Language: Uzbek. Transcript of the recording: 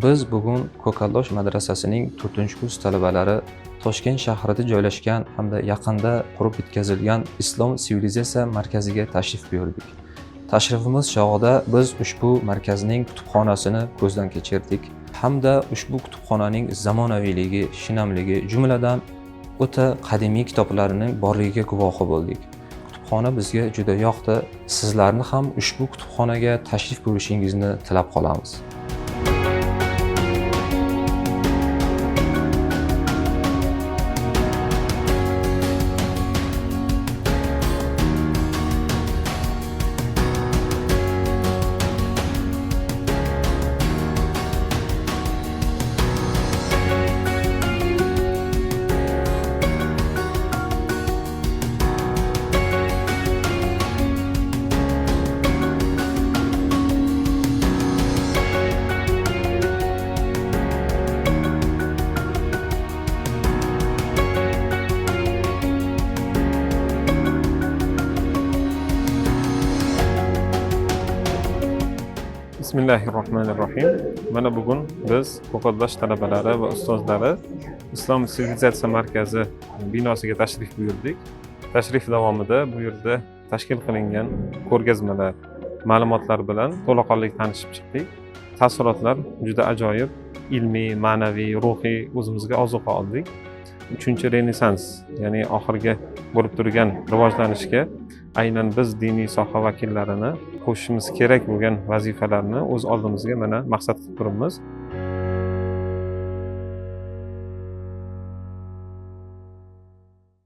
Biz bugun Ko'kaldosh madrasasining 4-kurs talabalari Toshkent shahrida joylashgan hamda yaqinda qurib bitkazilgan Islom sivilizatsiya markaziga tashrif buyurdik. Tashrifimiz chog'ida biz ushbu markazning kutubxonasini ko'zdan kechirdik hamda ushbu kutubxonaning zamonaviyligi, shinamligi, jumladan o'ta qadimiy kitoblarning borligiga guvohi bo'ldik. Kutubxona bizga juda yoqdi. Sizlarni ham ushbu kutubxonaga tashrif buyurishingizni tilab qolamiz. Bismillahirrohmanirrohim. Mana bugun biz Ko'kaldosh talabalari va ustozlari Islom sivilizatsiya markazi binosiga tashrif buyurdik. Tashrif davomida bu yerda tashkil qilingan ko'rgazmalar, ma'lumotlar bilan to'laqonli tanishib chiqdik. Taassurotlar juda ajoyib, ilmiy, ma'naviy, ruhiy o'zimizga ozuqa oldik. 3-Renessans, ya'ni oxirgi bo'lib turgan rivojlanishga aynan biz diniy soha vakillarini qo'shishimiz kerak bo'lgan vazifalarni o'z oldimizga mana maqsad qilib turibmiz.